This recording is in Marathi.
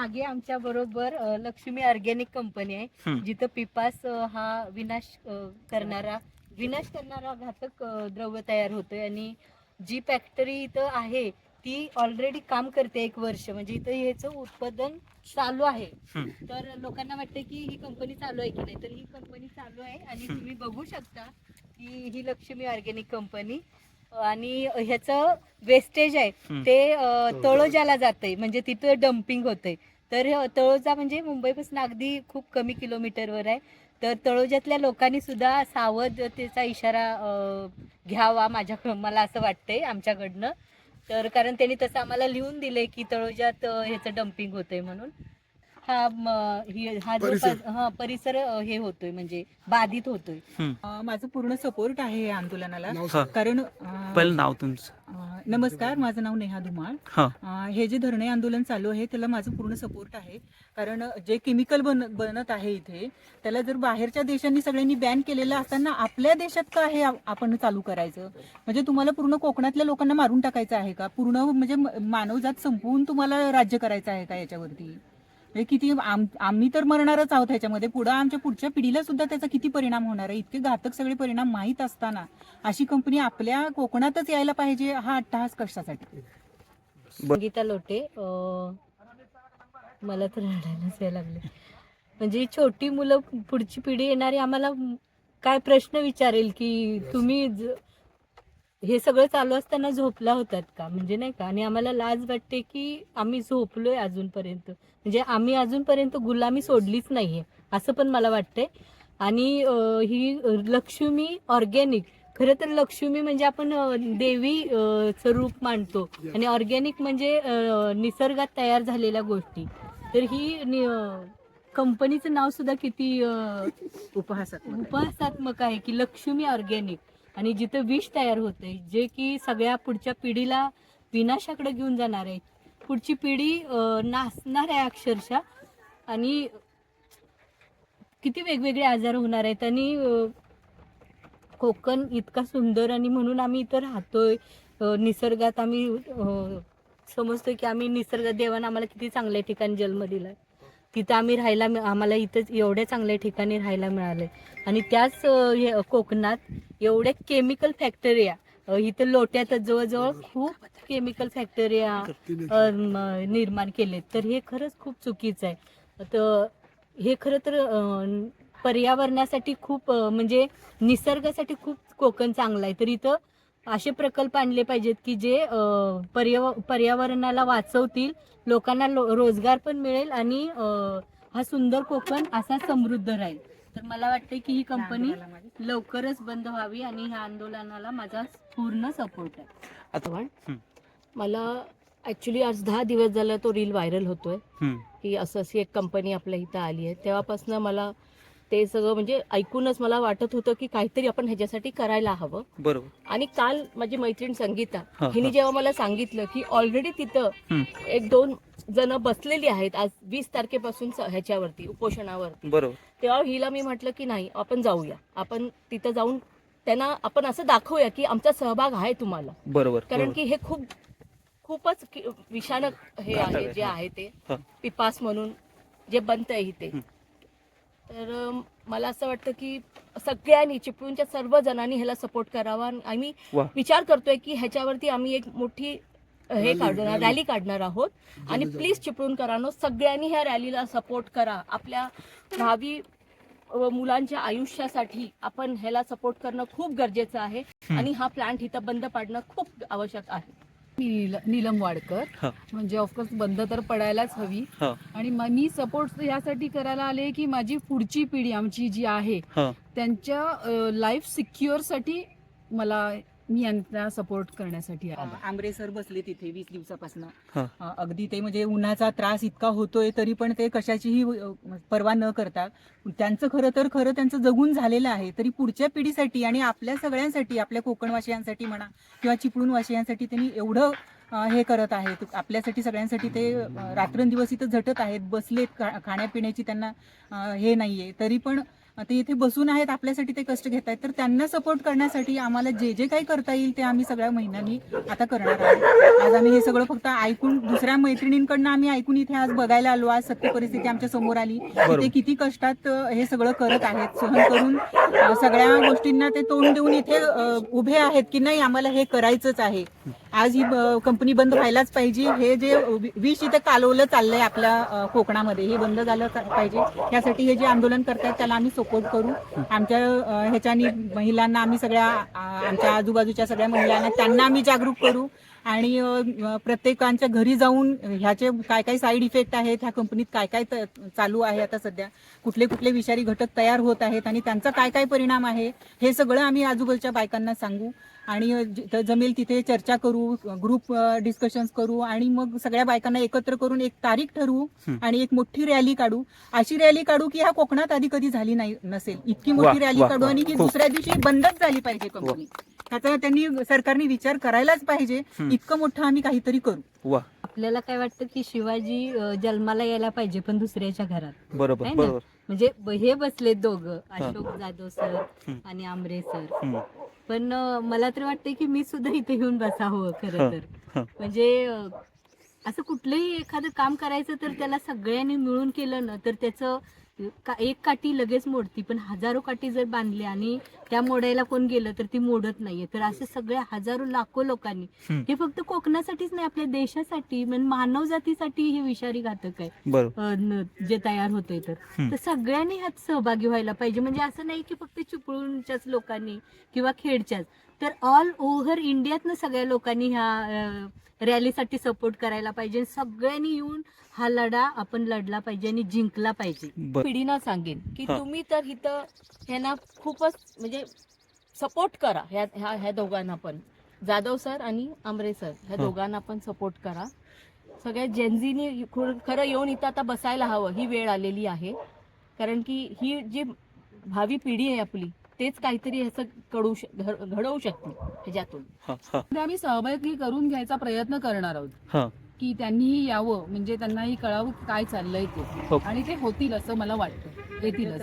मागे आमच्या बरोबर लक्ष्मी ऑर्गॅनिक कंपनी आहे, जिथं पिपास हा विनाश करणारा घातक द्रव्य तयार होतोय. आणि जी फॅक्टरी इथं आहे ती ऑलरेडी काम करते 1 वर्ष, म्हणजे इथं ह्याचं उत्पादन चालू आहे. तर लोकांना वाटतं की ही कंपनी चालू आहे की नाही, तर ही कंपनी चालू आहे. आणि तुम्ही बघू शकता की ही लक्ष्मी ऑर्गॅनिक कंपनी, आणि ह्याचं वेस्टेज आहे ते तळोजाला जातंय, म्हणजे तिथं डम्पिंग होतंय. तर तळोजा म्हणजे मुंबईपासून अगदी खूप कमी किलोमीटरवर आहे. तर तळोजातल्या लोकांनी सुद्धा सावधतेचा इशारा घ्यावा मला असं वाटतंय आमच्याकडनं. तर कारण त्यांनी तसं आम्हाला लिहून दिलंय की तळोजात ह्याचं डम्पिंग होतंय म्हणून. हा जो परिसर हे होतोय, म्हणजे बाधित होतोय. माझं पूर्ण सपोर्ट आहे या आंदोलनाला. हा. कारण पहिलं नाव तुमचं. नमस्कार, माझं नाव नेहा धुमाळ. हा. हे जे धरणे आंदोलन चालू आहे त्याला माझं पूर्ण सपोर्ट आहे. कारण जे केमिकल बनत आहे इथे, त्याला जर बाहेरच्या देशांनी सगळ्यांनी बॅन केलेलं असताना आपल्या देशात का हे आपण चालू करायचं? म्हणजे तुम्हाला पूर्ण कोकणातल्या लोकांना मारून टाकायचं आहे का? पूर्ण म्हणजे मानवजात संपवून तुम्हाला राज्य करायचं आहे का याच्यावरती? म्हणजे किती आम्ही तर मरणारच आहोत ह्याच्यामध्ये. पुढे आमच्या पुढच्या पिढीला सुद्धा त्याचा किती परिणाम होणार आहे? इतके घातक सगळे परिणाम माहीत असताना अशी कंपनी आपल्या कोकणातच यायला पाहिजे, हा अट्टहास कशासाठी? संगीता लोटे. मला तर रडायलाच यायला लागले. म्हणजे ही छोटी मुलं, पुढची पिढी येणारी आम्हाला काय प्रश्न विचारेल की तुम्ही हे सगळं चालू असताना झोपला होतात का, म्हणजे नाही का. आणि आम्हाला लाज वाटते की आम्ही झोपलोय अजूनपर्यंत, म्हणजे आम्ही अजूनपर्यंत गुलामी सोडलीच नाहीये असं पण मला वाटतंय. आणि ही लक्ष्मी ऑर्गॅनिक, खरं तर लक्ष्मी म्हणजे आपण देवी रूप मानतो, आणि ऑर्गॅनिक म्हणजे निसर्गात तयार झालेल्या गोष्टी. तर ही कंपनीचं नाव सुद्धा किती उपहासात्मक आहे की लक्ष्मी ऑर्गॅनिक. आणि जिथं विष तयार होते, जे की सगळ्या पुढच्या पिढीला विनाशाकडे घेऊन जाणार आहे. पुढची पिढी नासणार आहे अक्षरशः. आणि किती वेगवेगळे आजार होणार आहेत. आणि कोकण इतका सुंदर, आणि म्हणून आम्ही इथं राहतोय निसर्गात. आम्ही समजतोय की आम्ही निसर्गात, देवानं आम्हाला किती चांगल्या ठिकाणी जन्म दिलाय. तिथं आम्ही आम्हाला इथं एवढ्या चांगल्या ठिकाणी राहायला मिळालंय. आणि त्याच कोकणात एवढ्या केमिकल फॅक्टऱ्या, इथं लोट्यात जवळजवळ खूप केमिकल फॅक्टऱ्या निर्माण केलेत. तर हे खरंच खूप चुकीचं आहे. तर हे खरं तर पर्यावरणासाठी खूप म्हणजे निसर्गासाठी खूप कोकण चांगलं आहे. तर इथं असे प्रकल्प आणले पाहिजेत की जे पर्यावरणाला वाचवतील, लोकांना रोजगार पण मिळेल, आणि हा सुंदर कोकण असा समृद्ध राहील. तर मला वाटतं की ही कंपनी लवकरच बंद व्हावी, आणि ह्या आंदोलनाला माझा पूर्ण सपोर्ट आहे. आता मला ऍक्च्युली आज 10 दिवस झाला तो रील व्हायरल होतोय की असं अशी एक कंपनी आपल्या इथं आली आहे. तेव्हापासून मला ते सगळं म्हणजे ऐकूनच मला वाटत होतं की काहीतरी आपण ह्याच्यासाठी करायला हवं. बरोबर. आणि काल माझी मैत्रीण संगीता हिने जेव्हा मला सांगितलं की ऑलरेडी तिथं 1-2 जण बसलेली आहेत आज 20 तारखेपासून ह्याच्यावरती उपोषणावरती, बरोबर, तेव्हा हिला मी म्हटलं की नाही, आपण जाऊया, आपण तिथं जाऊन त्यांना आपण असं दाखवूया की आमचा सहभाग आहे तुम्हाला. बरोबर. कारण की हे खूपच विषाणक हे आहे, जे आहे ते पिपास म्हणून जे बनतंय इथे. तर मला असं वाटतं की सगळ्यांनी, चिपळूणच्या सर्व जणांनी ह्याला सपोर्ट करावा. आम्ही विचार करतोय की ह्याच्यावरती आम्ही एक मोठी रॅली काढणार आहोत. आणि प्लीज चिपळूणकरांनो, सगळ्यांनी ह्या रॅलीला सपोर्ट करा. आपल्या भावी मुलांच्या आयुष्यासाठी आपण ह्याला सपोर्ट करणं खूप गरजेचं आहे. आणि हा प्लांट इथं बंद पाडणं खूप आवश्यक आहे. नीलम वाडकर. म्हणजे ऑफकोर्स बंद तर पडायलाच हवी. आणि मी सपोर्ट यासाठी करायला आले की माझी पुढची पिढी आमची जी आहे त्यांच्या लाईफ सिक्युअर साठी मी यांना सपोर्ट करण्यासाठी आले. आंबरे सर बसले तिथे 20 दिवसापासून. अगदी ते म्हणजे उन्हाचा त्रास इतका होतोय तरी पण ते कशाचीही पर्वा न करता, त्यांचं खरं त्यांचं जगून झालेलं आहे. तरी पुढच्या पिढीसाठी आणि आपल्या सगळ्यांसाठी, आपल्या कोकणवासियांसाठी म्हणा किंवा चिपळूणवासियांसाठी त्यांनी एवढं हे करत आहेत. आपल्यासाठी सगळ्यांसाठी ते रात्रंदिवस इथं झटत आहेत, बसलेत. खाण्यापिण्याची त्यांना हे नाहीये, तरी पण ते इथे बसून आहेत, आपल्यासाठी ते कष्ट घेत आहेत, तर त्यांना सपोर्ट करण्यासाठी आम्हाला जे जे काही करता येईल ते आम्ही सगळ्या महिलांनी आता करणार आहोत. आज आम्ही हे सगळं फक्त ऐकून, दुसऱ्या मैत्रिणींकडनं आम्ही ऐकून इथे आज बघायला आलो. आज सत्य परिस्थिती आमच्या समोर आली. ते किती कष्टात हे सगळं करत आहेत, सहन करून सगळ्या गोष्टींना ते तोंड देऊन इथे उभे आहेत की नाही आम्हाला हे करायचंच आहे. आज ही कंपनी बंद व्हायलाच पाहिजे. हे जे विष इथे कालवलं चाललंय आपल्या कोकणामध्ये, हे बंद झालं पाहिजे. यासाठी हे जे आंदोलन करतायत त्याला आम्ही सपोर्ट करू. आमच्या ह्याच्यानी महिलांना आम्ही सगळ्या आमच्या आजूबाजूच्या सगळ्या महिलांना त्यांना आम्ही जागरूक करू आणि प्रत्येकांच्या घरी जाऊन ह्याचे काय काय साईड इफेक्ट आहेत, ह्या कंपनीत काय काय चालू आहे, आता सध्या कुठले कुठले विषारी घटक तयार होत आहेत आणि त्यांचा काय काय परिणाम आहे, हे सगळं आम्ही आजूबाजूच्या बायकांना सांगू आणि जमेल तिथे चर्चा करू, ग्रुप डिस्कशन्स करू आणि मग सगळ्या बायकांना एकत्र करून एक तारीख ठरवू आणि एक मोठी रॅली काढू. अशी रॅली काढू की ह्या कोकणात आधी कधी झाली नाही नसेल, इतकी मोठी रॅली काढू आणि ही दुसऱ्या दिवशी बंदच झाली पाहिजे कंपनी. त्याचा त्यांनी सरकारने विचार करायलाच पाहिजे. इतकं मोठं आम्ही काहीतरी करू. आपल्याला काय वाटतं की शिवाजी जन्माला यायला पाहिजे पण दुसऱ्याच्या घरात. बरोबर है ना? बरोबर. म्हणजे हे बसलेत दोघं, अशोक जाधव सर आणि आमरे सर. पण मला तर वाटतं की मी सुद्धा इथे येऊन बसावं खरं तर. म्हणजे असं कुठलंही एखादं काम करायचं तर त्याला सगळ्यांनी मिळून केलं ना तर त्याचं एक काठी लगेच मोडती, पण हजारो काठी जर बांधली आणि त्या मोडायला कोण गेलं तर ती मोडत नाहीये. तर असे सगळ्या हजारो लाखो लोकांनी, हे फक्त कोकणासाठीच नाही आपल्या देशासाठी म्हणजे मानव जातीसाठी हे विषारी घातक आहे जे तयार होतंय. तर सगळ्यांनी ह्यात सहभागी व्हायला पाहिजे. म्हणजे असं नाही की फक्त चिपळूणच्याच लोकांनी किंवा खेडच्याच, तर ऑल ओव्हर इंडियातनं सगळ्या लोकांनी ह्या रॅलीसाठी सपोर्ट करायला पाहिजे. सगळ्यांनी येऊन हा लढा आपण लढला पाहिजे आणि जिंकला पाहिजे. पिढीनं सांगेन की तुम्ही तर इथं ह्यांना खूपच म्हणजे सपोर्ट करा. ह्या दोघांना पण, जाधव सर आणि आमरे सर, ह्या दोघांना पण सपोर्ट करा. सगळ्या जेनझीने खरं येऊन इथं आता बसायला हवं. ही वेळ आलेली आहे, कारण की ही जी भावी पिढी आहे आपली तेच काहीतरी ह्याचं घडवू शकते ह्याच्यातून. आम्ही सहभागी करून घ्यायचा प्रयत्न करणार आहोत की त्यांनीही यावं, म्हणजे त्यांनाही कळावं काय चाललंय ते, आणि ते होतील असं मला वाटतं, येतीलच.